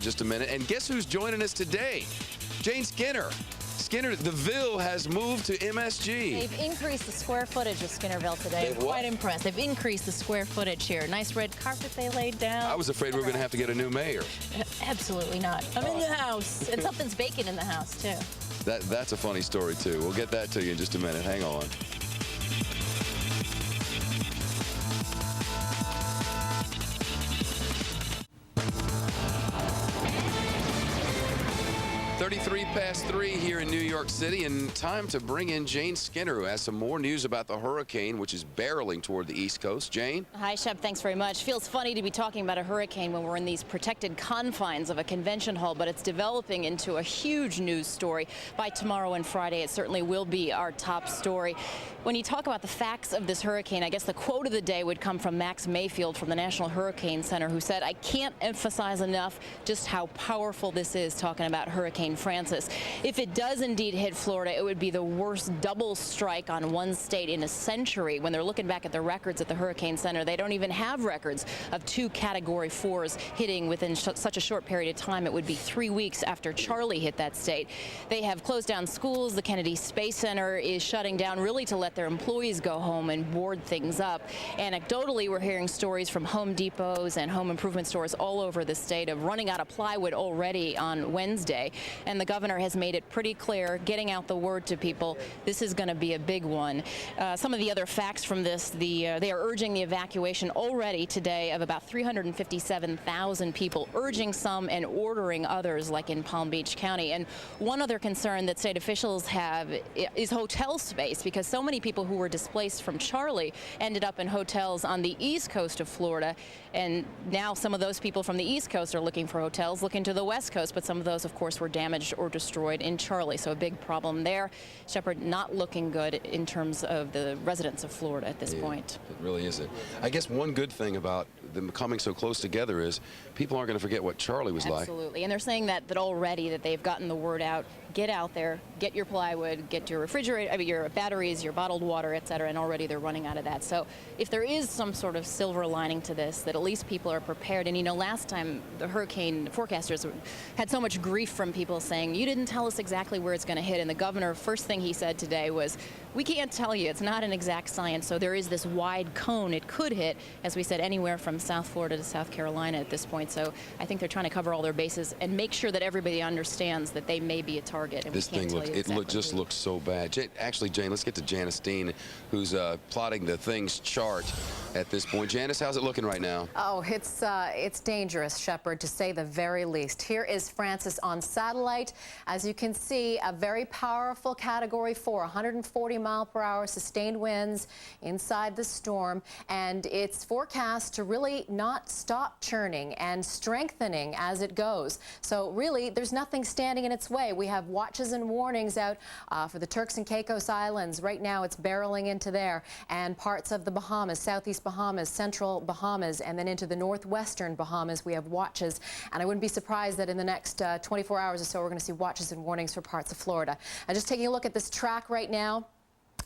just a minute. And guess who's joining us today? Jane Skinner. The Ville has moved to MSG. They've increased the square footage of Skinnerville today. I'm quite impressed. They've increased the square footage here. Nice red carpet they laid down. I was afraid we were going to have to get a new mayor. Absolutely not. I'm in the house. And something's baking in the house, too. That's a funny story, too. We'll get that to you in just a minute. Hang on. .3 here in New York City, and time to bring in Jane Skinner, who has some more news about the hurricane, which is barreling toward the East Coast. Jane? Hi, Shep. Thanks very much. Feels funny to be talking about a hurricane when we're in these protected confines of a convention hall, but it's developing into a huge news story. By tomorrow and Friday, it certainly will be our top story. When you talk about the facts of this hurricane, I guess the quote of the day would come from Max Mayfield from the National Hurricane Center, who said, "I can't emphasize enough just how powerful this is," talking about Hurricane Francis. If it does indeed hit Florida, it would be the worst double strike on one state in a century. When they're looking back at the records at the Hurricane Center, they don't even have records of 2 Category 4s hitting within such a short period of time. It would be 3 weeks after Charlie hit that state. They have closed down schools. The Kennedy Space Center is shutting down really to let their employees go home and board things up. Anecdotally, we're hearing stories from Home Depots and home improvement stores all over the state of running out of plywood already on Wednesday. And the governor has made it pretty clear, getting out the word to people, this is going to be a big one. Some of the other facts from this, they are urging the evacuation already today of about 357,000 people, urging some and ordering others, like in Palm Beach County. And one other concern that state officials have is hotel space, because so many people who were displaced from Charlie ended up in hotels on the east coast of Florida. And now some of those people from the east coast are looking for hotels, looking to the west coast, but some of those, of course, were damaged or destroyed in Charlie. So a big problem there. Shepard, not looking good in terms of the residents of Florida at this point. It really isn't. I guess one good thing about them coming so close together is people aren't going to forget what Charlie was like. Absolutely. And they're saying that already, that they've gotten the word out. Get out there, get your plywood, get your refrigerator, your batteries, your bottled water, etc. And already they're running out of that. So if there is some sort of silver lining to this, that at least people are prepared. And you know, last time the hurricane forecasters had so much grief from people saying, you didn't tell us exactly where it's going to hit. And the governor, first thing he said today was, we can't tell you. It's not an exact science. So there is this wide cone it could hit, as we said, anywhere from South Florida to South Carolina at this point. So I think they're trying to cover all their bases and make sure that everybody understands that they may be a target. And this thing just looks so bad. Actually, Jane, let's get to Janice Dean, who's plotting the things chart at this point. Janice, how's it looking right now? Oh, it's dangerous, Shepard, to say the very least. Here is Francis on satellite. As you can see, a very powerful Category 4, 140-mile-per-hour sustained winds inside the storm, and it's forecast to really not stop churning and strengthening as it goes. So really, there's nothing standing in its way. We have watches and warnings out for the Turks and Caicos Islands. Right now, it's barreling into there, and parts of the Bahamas, southeast Bahamas, central Bahamas, and then into the northwestern Bahamas, we have watches. And I wouldn't be surprised that in the next 24 hours or so, we're going to see watches and warnings for parts of Florida. And just taking a look at this track right now,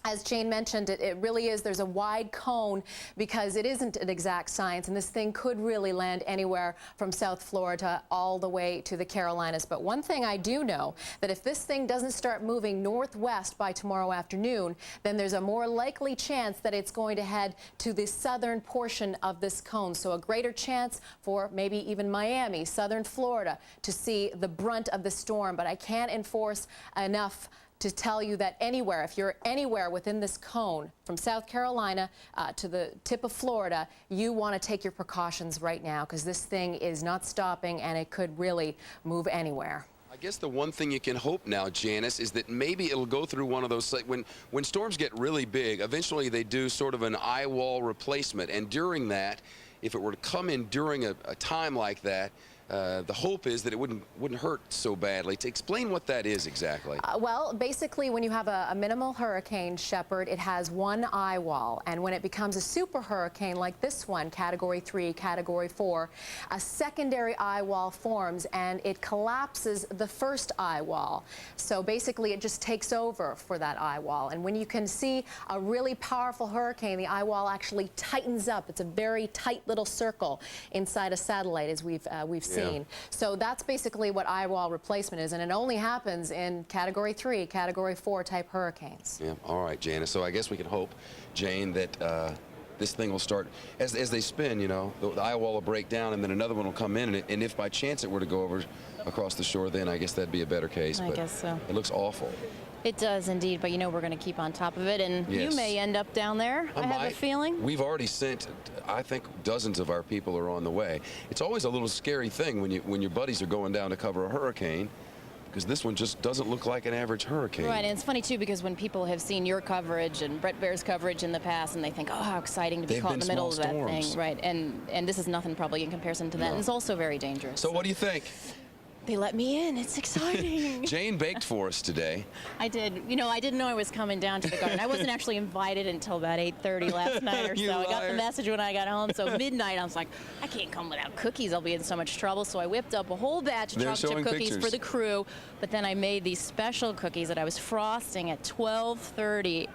as Jane mentioned, it really is. There's a wide cone because it isn't an exact science, and this thing could really land anywhere from South Florida all the way to the Carolinas. But one thing I do know, that if this thing doesn't start moving northwest by tomorrow afternoon, then there's a more likely chance that it's going to head to the southern portion of this cone. So a greater chance for maybe even Miami, southern Florida, to see the brunt of the storm. But I can't enforce enough to tell you that anywhere, if you're anywhere within this cone, from South Carolina to the tip of Florida, you want to take your precautions right now, because this thing is not stopping and it could really move anywhere. I guess the one thing you can hope now, Janice, is that maybe it'll go through one of those, when storms get really big, eventually they do sort of an eye wall replacement. And during that, if it were to come in during a time like that, the hope is that it wouldn't hurt so badly. To explain what that is exactly. Well, basically, when you have a minimal hurricane, Shepard, it has one eye wall. And when it becomes a super hurricane like this one, Category 3, Category 4, a secondary eye wall forms and it collapses the first eye wall. So basically, it just takes over for that eye wall. And when you can see a really powerful hurricane, the eye wall actually tightens up. It's a very tight little circle inside a satellite, as we've seen. seen. So that's basically what eye wall replacement is, and it only happens in Category 3, Category 4 type hurricanes. Yeah, all right, Janice. So I guess we can hope, Jane, that this thing will start, as they spin, you know, the eye wall will break down and then another one will come in. And if by chance it were to go over across the shore, then I guess that'd be a better case. I guess so. It looks awful. It does indeed, but you know we're going to keep on top of it, and Yes. you may end up down there. I have a feeling. We've already sent, I think, dozens of our people are on the way. It's always a little scary thing when your buddies are going down to cover a hurricane, because this one just doesn't look like an average hurricane. Right, and it's funny too because when people have seen your coverage and Brett Baer's coverage in the past, and they think, oh, how exciting to be caught in the middle of that thing, right? And this is nothing probably in comparison to that, and it's also very dangerous. So what do you think? They let me in. It's exciting. Jane baked for us today. I did. You know, I didn't know I was coming down to the garden. I wasn't actually invited until about 8:30 last night or You so. I got liar. the message when I got home. So midnight, I was like, I can't come without cookies. I'll be in so much trouble. So I whipped up a whole batch of They're chocolate chip showing cookies pictures. for the crew. But then I made these special cookies that I was frosting at 12:30,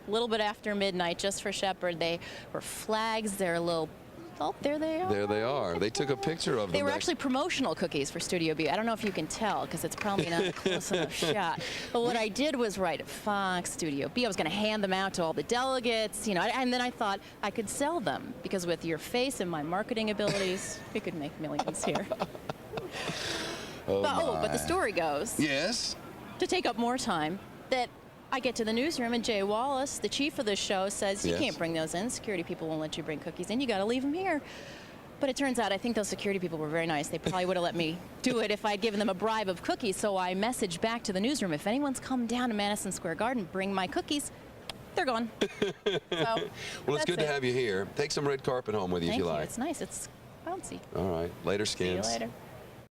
a little bit after midnight, just for Shepard. They were flags. They're a little. Oh, there they are. There they are. They took a picture of them. They were actually promotional cookies for Studio B. I don't know if you can tell because it's probably not a close enough shot. But what I did was write Fox Studio B. I was going to hand them out to all the delegates, you know, and then I thought I could sell them because with your face and my marketing abilities, we could make millions here. But the story goes, Yes. to take up more time, that I get to the newsroom and Jay Wallace, the chief of the show, says, you Yes. can't bring those in. Security people won't let you bring cookies in. You got to leave them here. But it turns out I think those security people were very nice. They probably would have let me do it if I'd given them a bribe of cookies. So I messaged back to the newsroom, if anyone's come down to Madison Square Garden, bring my cookies. They're gone. Well, it's good to have you here. Take some red carpet home with you if Thank you you. like. It's nice. It's bouncy. All right. Later, See you Skins. later.